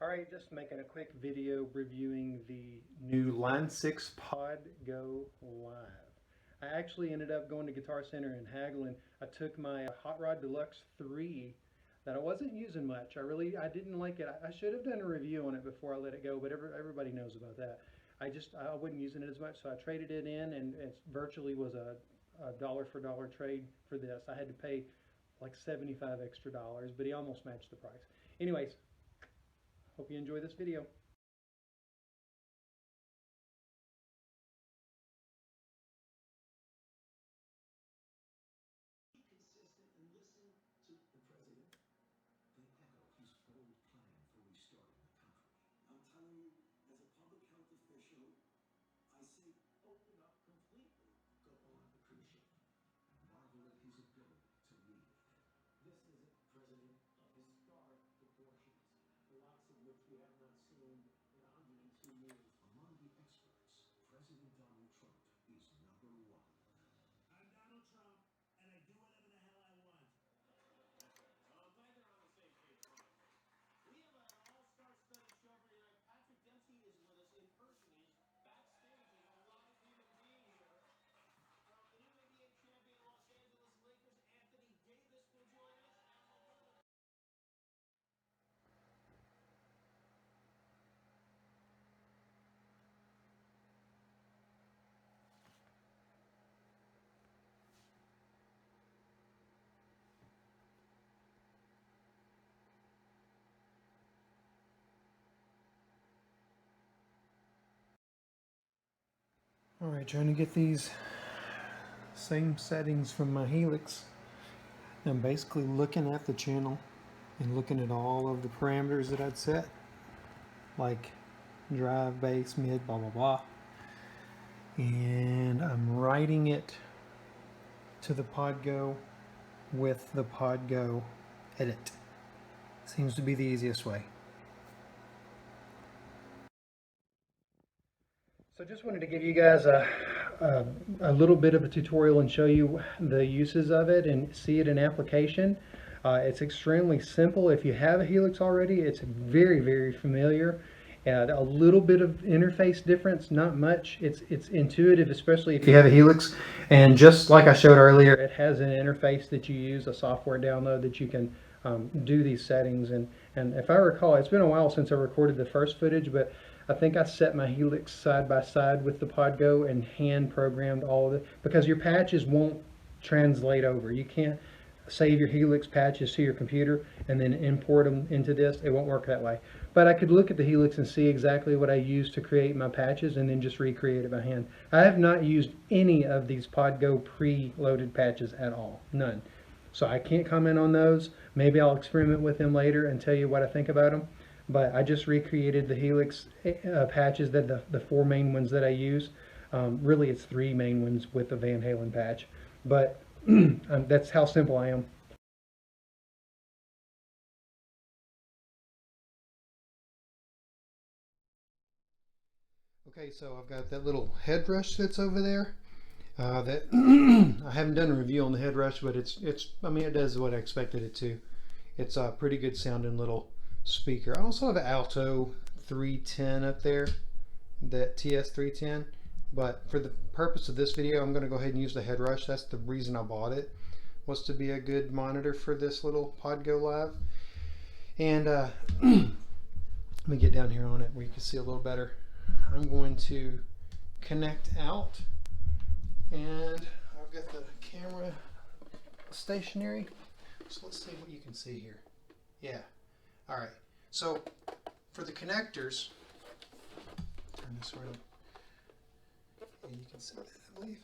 Alright, just making a quick video reviewing the new Line 6 Pod Go Live. I actually ended up going to Guitar Center in Hagelin. I took my Hot Rod Deluxe 3 that I wasn't using much. I didn't like it. I should have done a review on it before I let it go, but everybody knows about that. I wasn't using it as much, so I traded it in, and it virtually was a dollar for dollar trade for this. I had to pay like 75 extra dollars, but he almost matched the price. Anyways, hope you enjoy this video. Consistent and listen to the president. They echo his bold plan for restoring the country. I'm telling you, as a public health official, I say open up completely. Go on the cruise ship and marvel at his ability to lead. This is a president of historic proportions, the likes of which we have not seen in 102 years. Among the experts, President Donald Trump is number one. I'm Donald Trump, and I do whatever the hell I want. I'm glad they're on the same page, Ron. We have an all-star study show for tonight. Patrick Dempsey is with us in person. He's backstage. He's a live human being here. From the new NBA champion Los Angeles Lakers, Anthony Davis will join us. Alright, trying to get these same settings from my Helix. I'm basically looking at the channel and looking at all of the parameters that I'd set, like drive, bass, mid, blah blah blah, and I'm writing it to the PodGo with the PodGo edit. Seems to be the easiest way. So just wanted to give you guys a little bit of a tutorial and show you the uses of it and see it in application. It's extremely simple. If you have a Helix already, it's very, very familiar. A little bit of interface difference, not much. It's intuitive, especially if you have a Helix. And just like I showed earlier, it has an interface that you use, a software download that you can do these settings. And if I recall, it's been a while since I recorded the first footage, but I think I set my Helix side by side with the PodGo and hand programmed all of it, because your patches won't translate over. You can't save your Helix patches to your computer and then import them into this. It won't work that way. But I could look at the Helix and see exactly what I used to create my patches and then just recreate it by hand. I have not used any of these PodGo pre-loaded patches at all. None. So I can't comment on those. Maybe I'll experiment with them later and tell you what I think about them. But I just recreated the Helix patches, that the four main ones that I use. Really, it's three main ones with the Van Halen patch. But that's how simple I am. Okay, so I've got that little head rush that's over there. That I haven't done a review on the head rush, but I mean, it does what I expected it to. It's a pretty good sounding little speaker. I also have an Alto 310 up there, that TS 310, but for the purpose of this video I'm going to go ahead and use the head rush. That's the reason I bought it, was to be a good monitor for this little PodGo Live. And let me get down here on it where you can see a little better. I'm going to connect out, and I've got the camera stationary, so let's see what you can see here. Yeah. Alright, so for the connectors, turn this around, and you can see that, I believe.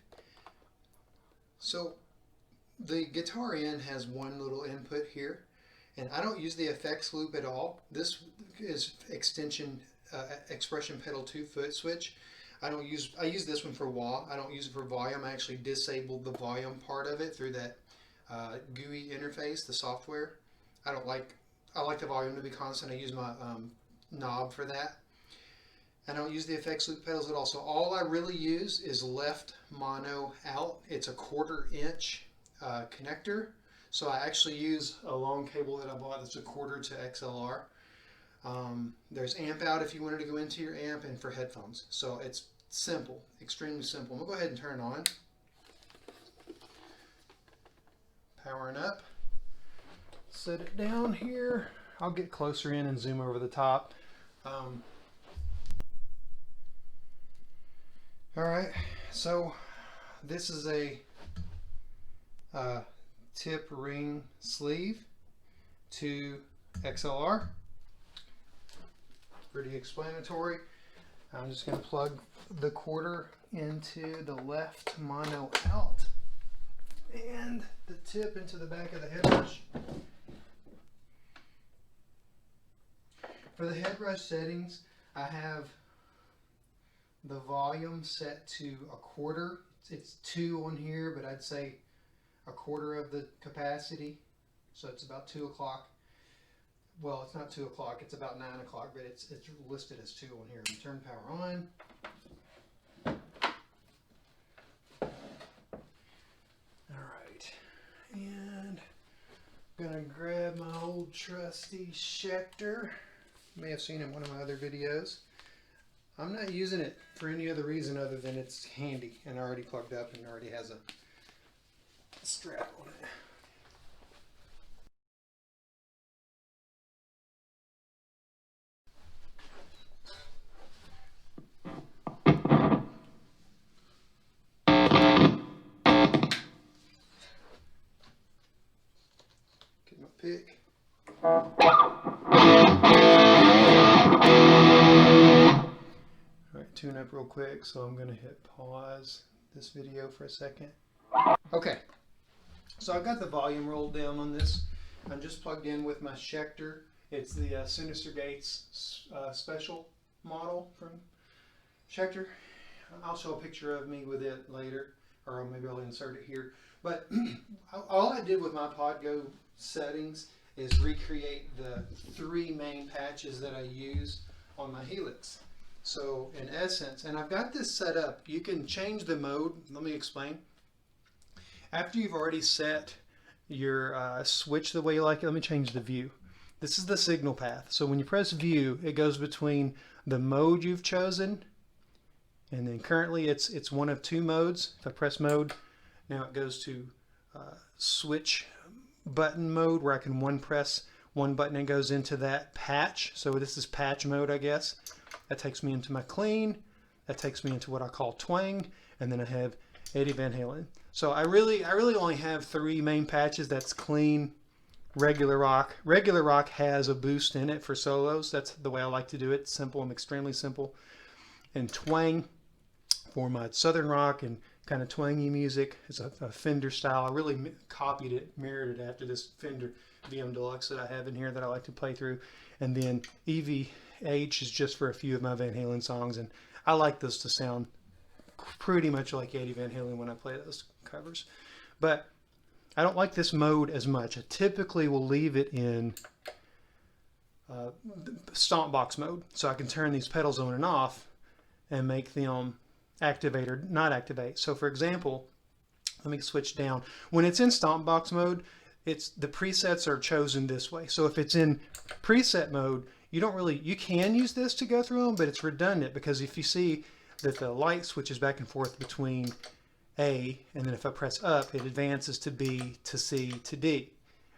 So the guitar end has one little input here, and I don't use the effects loop at all. This is extension expression pedal 2-foot switch. I use this one for wah. I don't use it for volume. I actually disabled the volume part of it through that GUI interface, the software. I like the volume to be constant. I use my knob for that. I don't use the effects loop pedals at all. So all I really use is left mono out. It's a 1/4 inch connector. So I actually use a long cable that I bought that's a 1/4 to XLR. There's amp out if you wanted to go into your amp, and for headphones. So it's simple, extremely simple. We'll go ahead and turn it on. Powering up. Set it down here. I'll get closer in and zoom over the top. All right, so this is a tip ring sleeve to XLR. Pretty explanatory. I'm just going to plug the quarter into the left mono out and the tip into the back of the headrush. For the headrush settings, I have the volume set to a quarter. It's 2 on here, but I'd say a quarter of the capacity. So it's about 2 o'clock. Well, it's not 2 o'clock, it's about 9 o'clock, but it's listed as 2 on here. And turn power on. Alright, and I'm gonna grab my old trusty Schecter. You may have seen it in one of my other videos. I'm not using it for any other reason other than it's handy and already plugged up and already has a strap on it. Get my pick. Alright, tune up real quick, so I'm going to hit pause this video for a second. Okay, so I've got the volume rolled down on this. I'm just plugged in with my Schecter. It's the Sinister Gates special model from Schecter. I'll show a picture of me with it later, or maybe I'll insert it here. But all I did with my PodGo settings is recreate the 3 main patches that I use on my Helix. So in essence, and I've got this set up, you can change the mode. Let me explain. After you've already set your switch the way you like it, let me change the view. This is the signal path. So when you press view, it goes between the mode you've chosen, and then currently it's one of 2 modes. If I press mode, now it goes to switch button mode, where I can press one button and goes into that patch. So this is patch mode, I guess. That takes me into my clean. That takes me into what I call twang, and then I have Eddie Van Halen. So I really only have 3 main patches. That's clean, regular rock. Regular rock has a boost in it for solos. That's the way I like to do it. Simple and extremely simple. And twang for my southern rock and kind of twangy music. It's a Fender style. I really copied it, mirrored it after this Fender VM Deluxe that I have in here that I like to play through. And then EVH is just for a few of my Van Halen songs, and I like those to sound pretty much like Eddie Van Halen when I play those covers. But I don't like this mode as much. I typically will leave it in Stompbox mode, so I can turn these pedals on and off and make them activate or not activate. So for example, let me switch down. When it's in Stompbox mode, the presets are chosen this way. So if it's in preset mode, you can use this to go through them, but it's redundant, because if you see that the light switches back and forth between A, and then if I press up, it advances to B, to C, to D.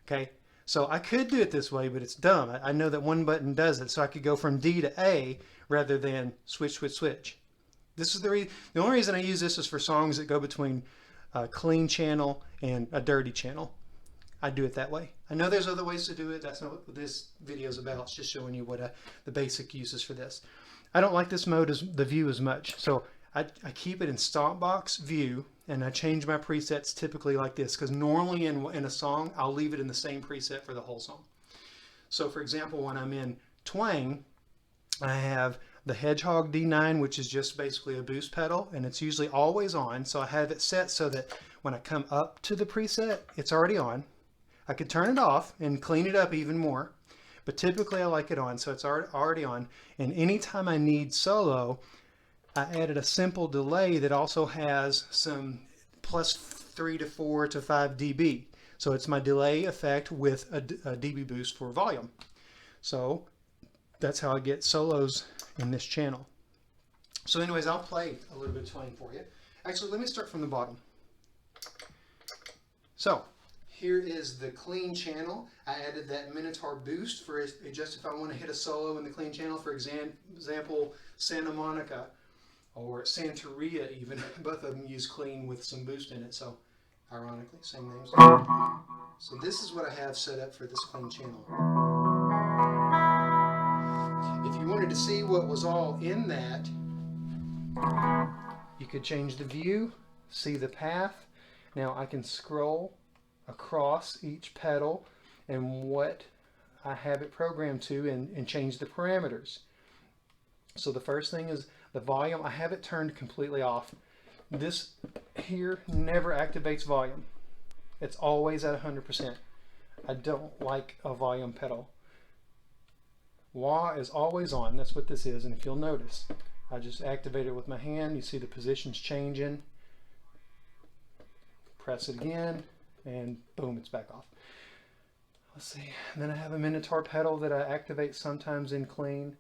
Okay, so I could do it this way, but it's dumb. I know that one button does it, so I could go from D to A rather than switch, switch, switch. This is the only reason I use this is for songs that go between a clean channel and a dirty channel. I do it that way. I know there's other ways to do it. That's not what this video is about. It's just showing you what the basic uses for this. I don't like this mode, the view, as much. So I keep it in Stompbox view, and I change my presets typically like this, because normally in a song, I'll leave it in the same preset for the whole song. So for example, when I'm in twang, I have the Hedgehog D9, which is just basically a boost pedal, and it's usually always on. So I have it set so that when I come up to the preset, it's already on. I could turn it off and clean it up even more, but typically I like it on, so it's already on. And anytime I need solo, I added a simple delay that also has some plus 3 to 4 to 5 dB. So it's my delay effect with a dB boost for volume. So that's how I get solos in this channel. So anyways, I'll play a little bit of twang for you. Actually, let me start from the bottom. So here is the clean channel. I added that Minotaur boost for just if I want to hit a solo in the clean channel, for example, Santa Monica or Santeria even. Both of them use clean with some boost in it, so ironically, same names. So this is what I have set up for this clean channel. If you wanted to see what was all in that, you could change the view, see the path. Now I can scroll across each pedal and what I have it programmed to and change the parameters. So the first thing is the volume. I have it turned completely off. This here never activates volume. It's always at 100%. I don't like a volume pedal. Wah is always on. That's what this is. And if you'll notice, I just activate it with my hand. You see the positions changing. Press it again, and boom, it's back off. Let's see. And then I have a Minotaur pedal that I activate sometimes in clean.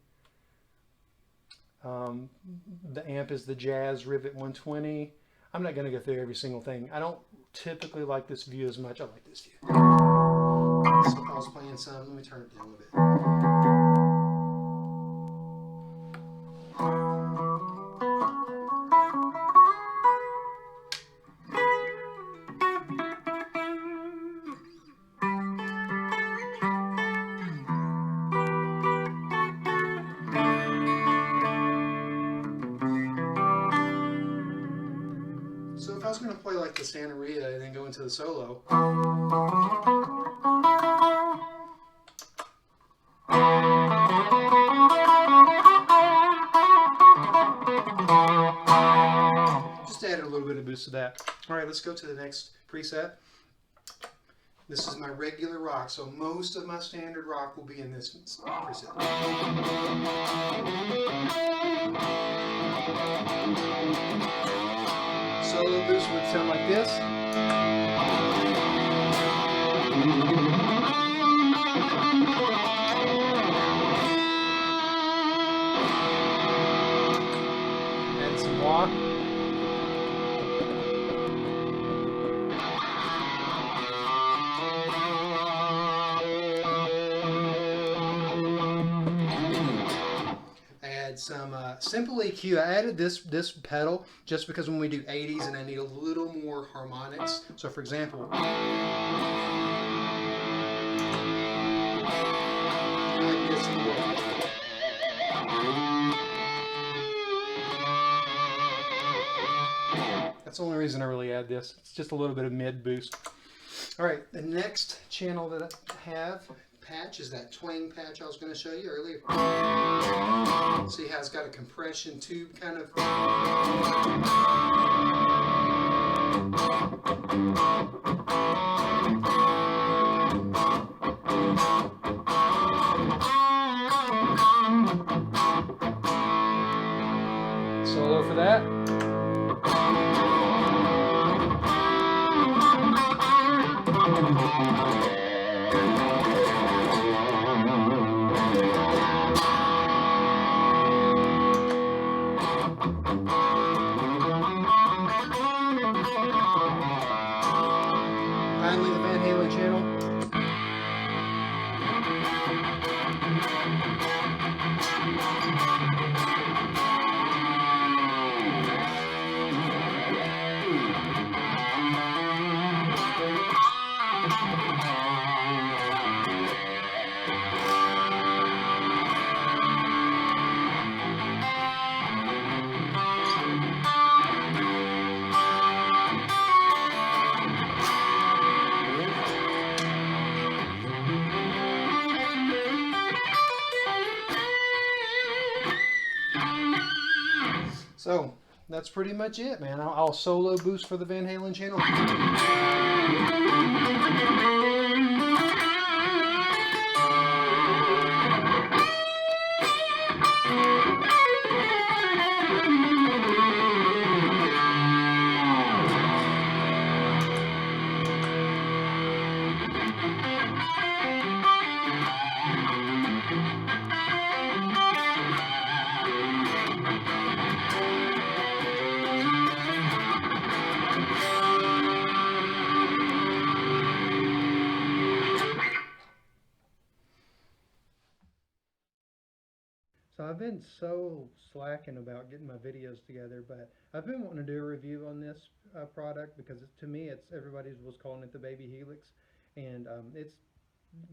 The amp is the Jazz Rivet 120. I'm not going to go through every single thing. I don't typically like this view as much. I like this view. So if I was playing some, let me turn it down a bit. So if I was going to play like the Santeria and then go into the solo, just added a little bit of boost to that. All right, let's go to the next preset. This is my regular rock, so most of my standard rock will be in this preset. Solo boost would sound like this. Add some wah. Some simple EQ. I added this pedal just because when we do 80s and I need a little more harmonics. So for example, that's the only reason I really add this. It's just a little bit of mid boost. All right, the next channel that I have patch is that twang patch I was going to show you earlier. See how it's got a compression tube kind of. Solo for that. Finally, the Van Halen channel. So that's pretty much it, man. I'll solo boost for the Van Halen channel. So I've been so slacking about getting my videos together, but I've been wanting to do a review on this product because to me, everybody was calling it the baby helix, and it's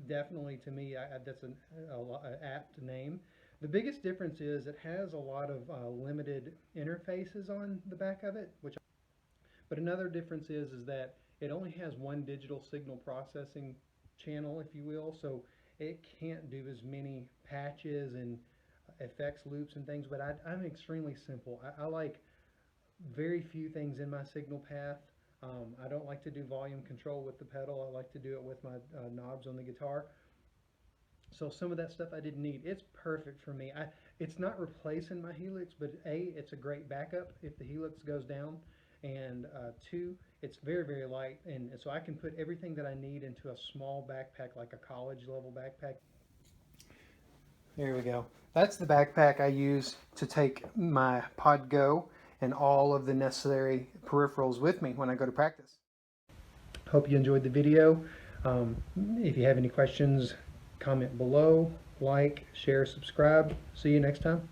definitely to me that's a apt name. The biggest difference is it has a lot of limited interfaces on the back of it, but another difference is that it only has one digital signal processing channel, if you will, so it can't do as many patches and effects loops and things. But I'm extremely simple. I like very few things in my signal path. I don't like to do volume control with the pedal. I like to do it with my knobs on the guitar. So some of that stuff I didn't need. It's perfect for me. It's not replacing my Helix, but it's a great backup if the Helix goes down, and two, it's very, very light, and so I can put everything that I need into a small backpack, like a college level backpack. There we go. That's the backpack I use to take my Pod Go and all of the necessary peripherals with me when I go to practice. Hope you enjoyed the video. If you have any questions, comment below, like, share, subscribe. See you next time.